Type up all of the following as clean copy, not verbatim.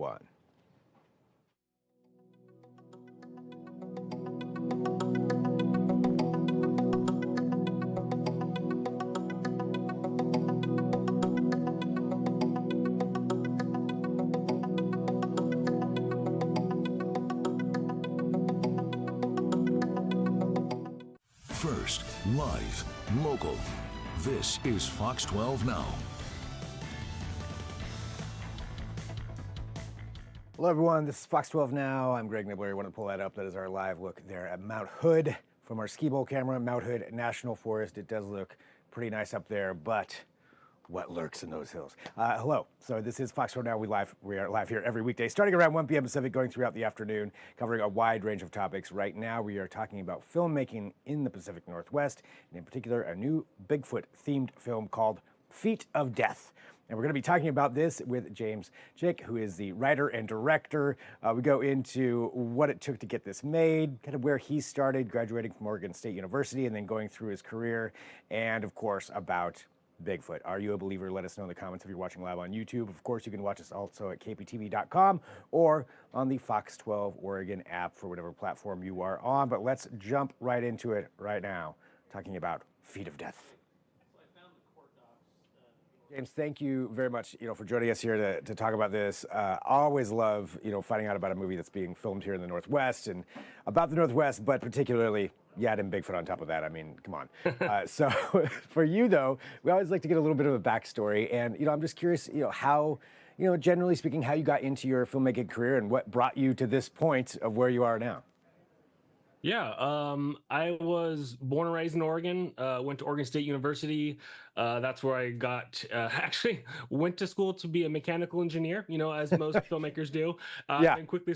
one. First, live, local. This is Fox 12 Now. Hello, everyone. This is Fox 12 Now. I'm Greg Nibbler. I want to pull that up. That is our live look there at Mount Hood from our ski bowl camera, Mount Hood National Forest. It does look pretty nice up there, but what lurks in those hills? Hello. So this is Fox 12 Now. We are live here every weekday, starting around 1 p.m. Pacific, going throughout the afternoon, covering a wide range of topics. Right now, we are talking about filmmaking in the Pacific Northwest, and in particular, a new Bigfoot-themed film called Feet of Death. And we're going to be talking about this with James Chick, who is the writer and director. We go into what it took to get this made, kind of where he started, graduating from Oregon State University, and then going through his career, and of course, about Bigfoot. Are you a believer? Let us know in the comments if you're watching live on YouTube. Of course, you can watch us also at KPTV.com or on the Fox 12 Oregon app for whatever platform you are on. But let's jump right into it right now, talking about Feet of Death. James, thank you very much, for joining us here to talk about this. Always love, finding out about a movie that's being filmed here in the Northwest and about the Northwest, but particularly, and Bigfoot on top of that. I mean, come on. So for you, though, we always like to get a little bit of a backstory. And, I'm just curious, how, generally speaking, how you got into your filmmaking career and what brought you to this point of where you are now. Yeah, I was born and raised in Oregon, went to Oregon State University. That's where I got, actually went to school to be a mechanical engineer, as most filmmakers do, and quickly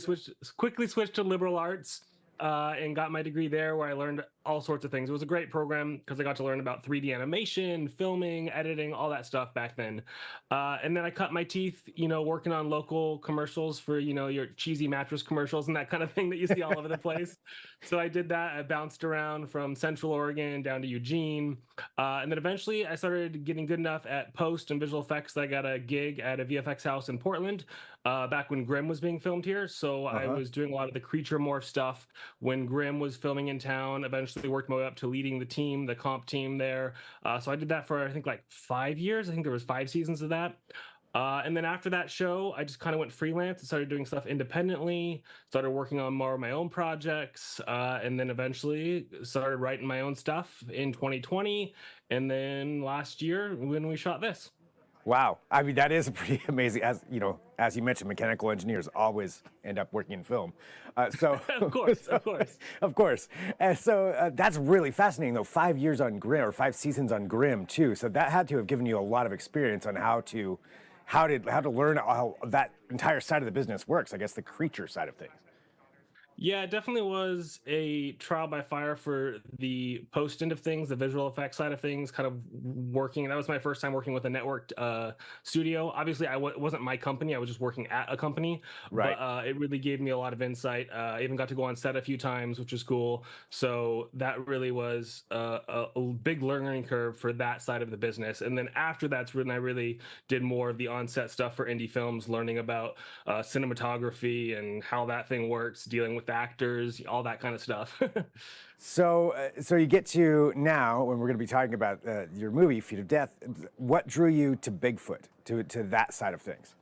switched to liberal arts. And got my degree there where I learned all sorts of things. It was a great program because I got to learn about 3D animation, filming, editing, all that stuff back then. And then I cut my teeth, working on local commercials for, your cheesy mattress commercials and that kind of thing that you see all over the place. So I did that. I bounced around from Central Oregon down to Eugene. And then eventually I started getting good enough at post and visual effects that I got a gig at a VFX house in Portland back when Grimm was being filmed here. So I was doing a lot of the creature morph stuff when Grimm was filming in town. Eventually worked my way up to leading the team, the comp team there. So I did that for, I think, like 5 years. I think there was 5 seasons of that. And then after that show, I just kind of went freelance and started doing stuff independently, started working on more of my own projects, and then eventually started writing my own stuff in 2020. And then last year when we shot this. Wow. I mean, that is pretty amazing. As you mentioned, mechanical engineers always end up working in film. So of course. Of course. And so that's really fascinating, though. 5 years on Grimm, or 5 seasons on Grimm, too. So that had to have given you a lot of experience on how to learn how that entire side of the business works. I guess the creature side of things. Yeah, it definitely was a trial by fire for the post end of things, the visual effects side of things, kind of working. That was my first time working with a networked studio. Obviously, it wasn't my company. I was just working at a company. Right. But it really gave me a lot of insight. I even got to go on set a few times, which was cool. So that really was a big learning curve for that side of the business. And then after that's when I really did more of the on-set stuff for indie films, learning about cinematography and how that thing works, dealing with actors, all that kind of stuff. So you get to now, when we're going to be talking about your movie, Feet of Death, what drew you to Bigfoot, to that side of things?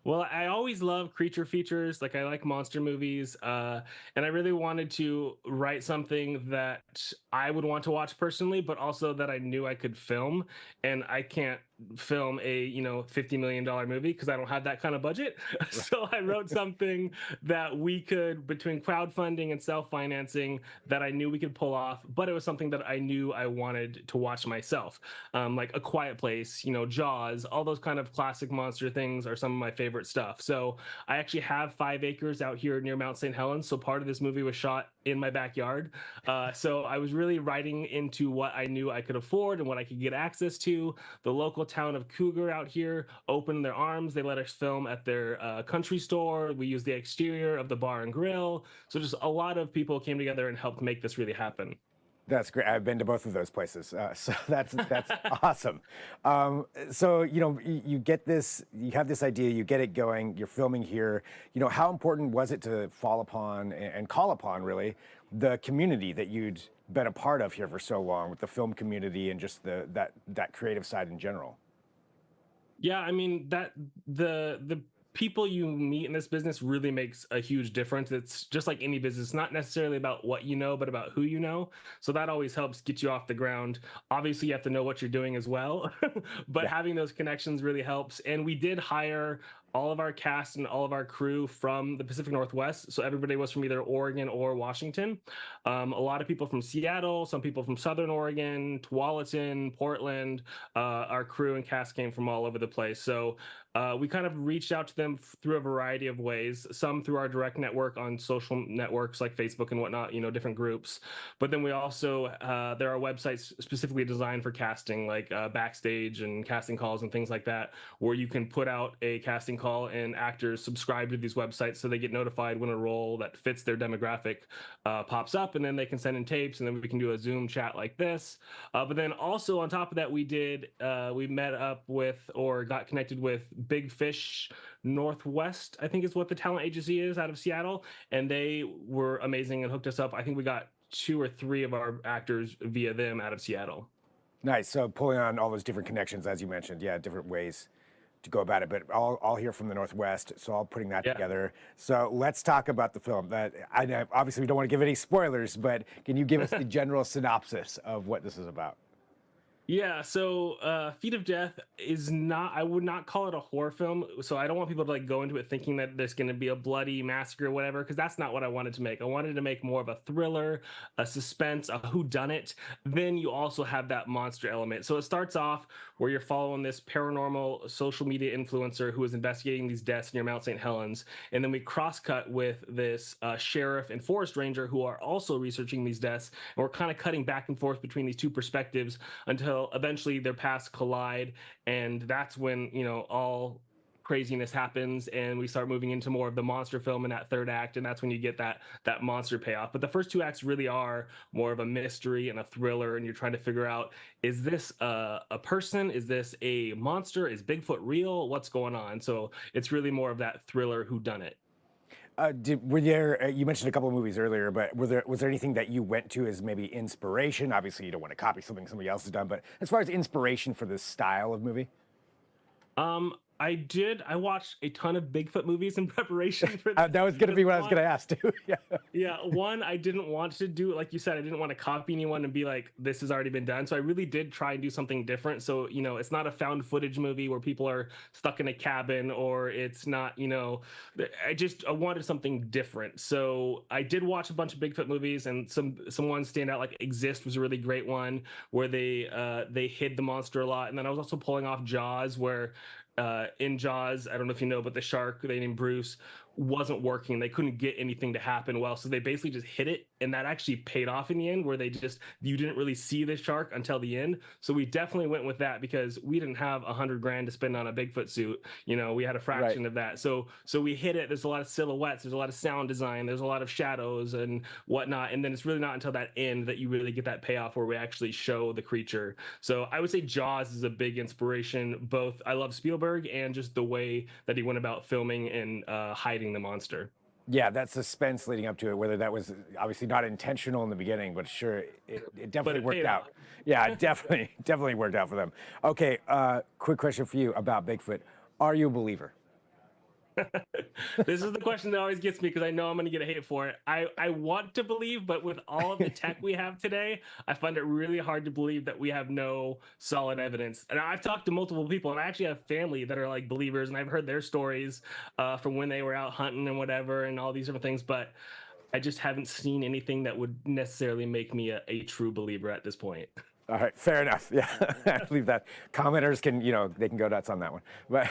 Well, I always love creature features. Like, I like monster movies. And I really wanted to write something that I would want to watch personally, but also that I knew I could film. And I can't film a $50 million movie because I don't have that kind of budget. So I wrote something that we could, between crowdfunding and self-financing, that I knew we could pull off, but it was something that I knew I wanted to watch myself. Like A Quiet Place, Jaws, all those kind of classic monster things are some of my favorite stuff. So I actually have 5 acres out here near Mount St. Helens. So part of this movie was shot in my backyard. So I was really writing into what I knew I could afford and what I could get access to. The local town of Cougar out here opened their arms. They let us film at their country store. We used the exterior of the bar and grill. So just a lot of people came together and helped make this really happen. That's great. I've been to both of those places, so that's awesome. So you get this, you have this idea, you get it going, you're filming here. How important was it to fall upon and call upon really the community that you'd been a part of here for so long, with the film community and just that creative side in general? Yeah, I mean that the people you meet in this business really makes a huge difference. It's just like any business, not necessarily about what you know, but about who you know. So that always helps get you off the ground. Obviously, you have to know what you're doing as well, but Yeah. having those connections really helps. And we did hire all of our cast and all of our crew from the Pacific Northwest. So everybody was from either Oregon or Washington. A lot of people from Seattle, some people from Southern Oregon, Tualatin, Portland. Our crew and cast came from all over the place. So we kind of reached out to them through a variety of ways, some through our direct network on social networks like Facebook and whatnot, different groups. But then we also, there are websites specifically designed for casting, like Backstage and casting calls and things like that, where you can put out a casting call and actors subscribe to these websites so they get notified when a role that fits their demographic pops up, and then they can send in tapes, and then we can do a Zoom chat like this. But then also on top of that, we met up with or got connected with Big Fish Northwest, I think is what the talent agency is, out of Seattle, and they were amazing and hooked us up. I think we got 2 or 3 of our actors via them out of Seattle. Nice. So pulling on all those different connections, as you mentioned, yeah, different ways to go about it. But all here from the Northwest, so all putting that Yeah. together. So let's talk about the film. I know, obviously we don't want to give any spoilers, but can you give us the general synopsis of what this is about? Yeah, so Feet of Death is not, I would not call it a horror film. So I don't want people to like go into it thinking that there's going to be a bloody massacre or whatever, because that's not what I wanted to make. I wanted to make more of a thriller, a suspense, a whodunit. Then you also have that monster element. So it starts off where you're following this paranormal social media influencer who is investigating these deaths near Mount St. Helens. And then we cross cut with this sheriff and forest ranger who are also researching these deaths. And we're kind of cutting back and forth between these two perspectives until eventually their paths collide, and that's when all craziness happens and we start moving into more of the monster film in that third act, and that's when you get that monster payoff. But the first 2 acts really are more of a mystery and a thriller, and you're trying to figure out, is this a person, is this a monster, is Bigfoot real, what's going on? So it's really more of that thriller whodunit. Were there? You mentioned a couple of movies earlier, but was there anything that you went to as maybe inspiration? Obviously, you don't want to copy something somebody else has done, but as far as inspiration for this style of movie. I did. I watched a ton of Bigfoot movies in preparation for this. That was going to be what I was going to ask too. Yeah. Yeah, one, I didn't want to do, like you said, I didn't want to copy anyone and be like, this has already been done. So I really did try and do something different. So, it's not a found footage movie where people are stuck in a cabin, or it's not, I wanted something different. So I did watch a bunch of Bigfoot movies, and some ones stand out, like Exist was a really great one where they hid the monster a lot. And then I was also pulling off Jaws, where in Jaws, I don't know if you know, but the shark they named Bruce wasn't working. They couldn't get anything to happen well, so they basically just hit it, and that actually paid off in the end, where you didn't really see the shark until the end. So we definitely went with that because we didn't have $100,000 to spend on a Bigfoot suit. We had a fraction Right. of that. So we hit it. There's a lot of silhouettes, there's a lot of sound design, there's a lot of shadows and whatnot, and then it's really not until that end that you really get that payoff where we actually show the creature. So I would say Jaws is a big inspiration. Both, I love Spielberg and just the way that he went about filming and hiding the monster. Yeah, that suspense leading up to it, whether that was obviously not intentional in the beginning, but sure, it definitely it worked paid out. off. Yeah, it definitely worked out for them. Okay, quick question for you about Bigfoot. Are you a believer? This is the question that always gets me because I know I'm going to get hate for it. I want to believe, but with all of the tech we have today, I find it really hard to believe that we have no solid evidence. And I've talked to multiple people, and I actually have family that are like believers, and I've heard their stories from when they were out hunting and whatever, and all these different things. But I just haven't seen anything that would necessarily make me a true believer at this point. All right, fair enough. Yeah, I believe that. Commenters can, they can go nuts on that one. But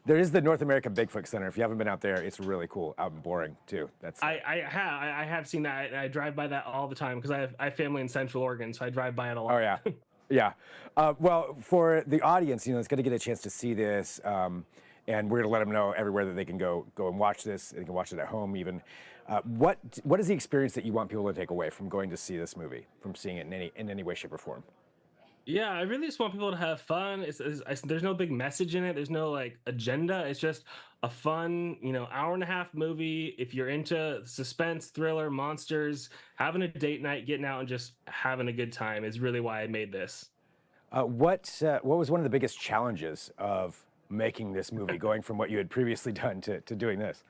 there is the North American Bigfoot Center. If you haven't been out there, it's really cool. Out in Boring too. I have seen that. I drive by that all the time because I have family in Central Oregon, so I drive by it a lot. Oh yeah, yeah. Well, for the audience, it's going to get a chance to see this. and we're going to let them know everywhere that they can go and watch this. They can watch it at home even. What is the experience that you want people to take away from going to see this movie, from seeing it in any way, shape, or form? Yeah, I really just want people to have fun. There's no big message in it. There's no like agenda. It's just a fun, hour and a half movie. If you're into suspense, thriller, monsters, having a date night, getting out and just having a good time is really why I made this. What was one of the biggest challenges of making this movie, going from what you had previously done to doing this?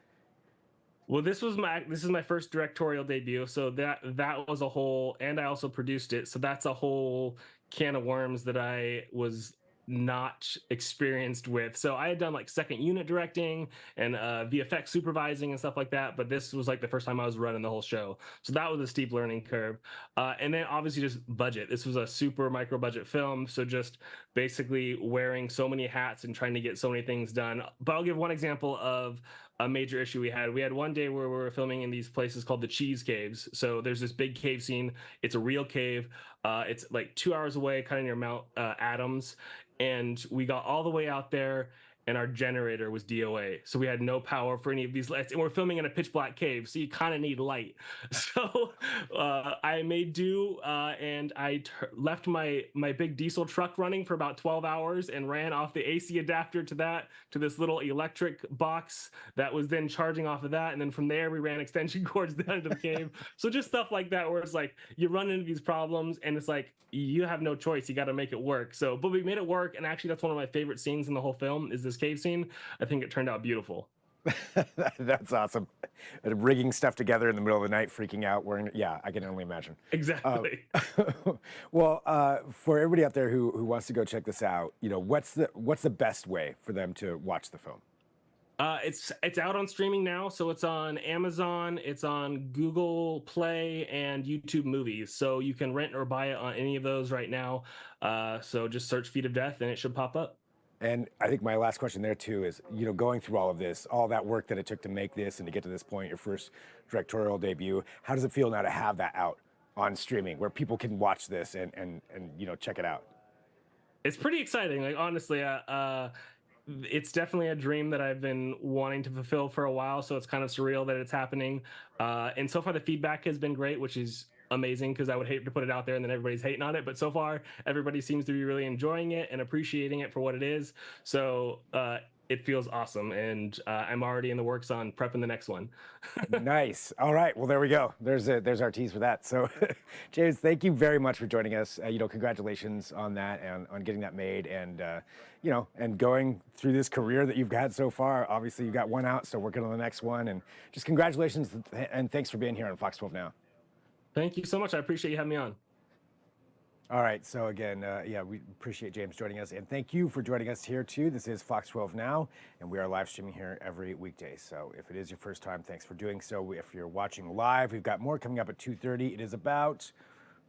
Well, this is my first directorial debut, so that was a whole, and I also produced it, so that's a whole can of worms that I was not experienced with. So I had done like second unit directing and VFX supervising and stuff like that, but this was like the first time I was running the whole show. So that was a steep learning curve. And then obviously just budget. This was a super micro budget film, so just basically wearing so many hats and trying to get so many things done. But I'll give one example of a major issue we had. We had one day where we were filming in these places called the cheese caves. So there's this big cave scene. It's a real cave. It's like 2 hours away, kind of near Mount Adams. And we got all the way out there, and our generator was DOA. So we had no power for any of these lights. And we're filming in a pitch black cave, so you kind of need light. So I made do, and I left my big diesel truck running for about 12 hours and ran off the AC adapter to this little electric box that was then charging off of that. And then from there, we ran extension cords down into the cave. So just stuff like that, where it's like you run into these problems and it's like you have no choice. You got to make it work. So, but we made it work. And actually, that's one of my favorite scenes in the whole film is this cave scene. I think it turned out beautiful. That's awesome. Rigging stuff together in the middle of the night, freaking out, yeah, I can only imagine. Exactly. Well, for everybody out there who wants to go check this out, what's the best way for them to watch the film? It's out on streaming now, so it's on Amazon, it's on Google Play and YouTube Movies. So you can rent or buy it on any of those right now. So just search Feet of Death and it should pop up. And I think my last question there too is, going through all of this, all that work that it took to make this and to get to this point, your first directorial debut, how does it feel now to have that out on streaming where people can watch this and check it out? It's pretty exciting. Like honestly, it's definitely a dream that I've been wanting to fulfill for a while. So it's kind of surreal that it's happening. And so far the feedback has been great, which is amazing because I would hate to put it out there and then everybody's hating on it. But so far everybody seems to be really enjoying it and appreciating it for what it is. So it feels awesome. And I'm already in the works on prepping the next one. Nice. All right. Well, there we go. There's our tease for that. So James, thank you very much for joining us. Congratulations on that and on getting that made and, and going through this career that you've had so far. Obviously you got one out, so working on the next one, and just congratulations and thanks for being here on Fox 12 Now. Thank you so much. I appreciate you having me on. All right, so again, we appreciate James joining us, and thank you for joining us here too. This is Fox 12 Now, and we are live streaming here every weekday. So if it is your first time, thanks for doing so. If you're watching live, we've got more coming up at 2:30. It is about,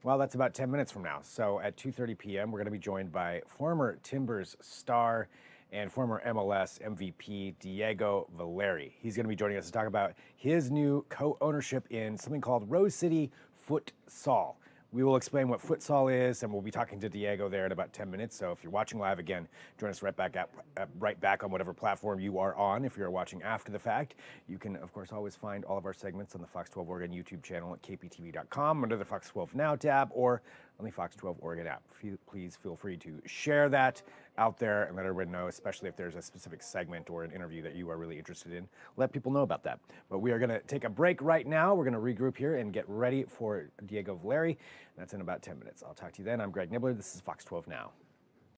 that's about 10 minutes from now. So at 2:30 p.m., we're going to be joined by former Timbers star and former MLS MVP Diego Valeri. He's going to be joining us to talk about his new co-ownership in something called Rose City Futsal. We will explain what futsal is, and we'll be talking to Diego there in about 10 minutes. So if you're watching live, again, join us right back on whatever platform you are on. If you're watching after the fact, you can, of course, always find all of our segments on the Fox 12 Oregon YouTube channel at kptv.com under the Fox 12 Now tab or on the Fox 12 Oregon app. Please feel free to share that out there and let everyone know, especially if there's a specific segment or an interview that you are really interested in. Let people know about that. But we are going to take a break right now. We're going to regroup here and get ready for Diego Valeri. That's in about 10 minutes. I'll talk to you then. I'm Greg Nibbler. This is Fox 12 Now.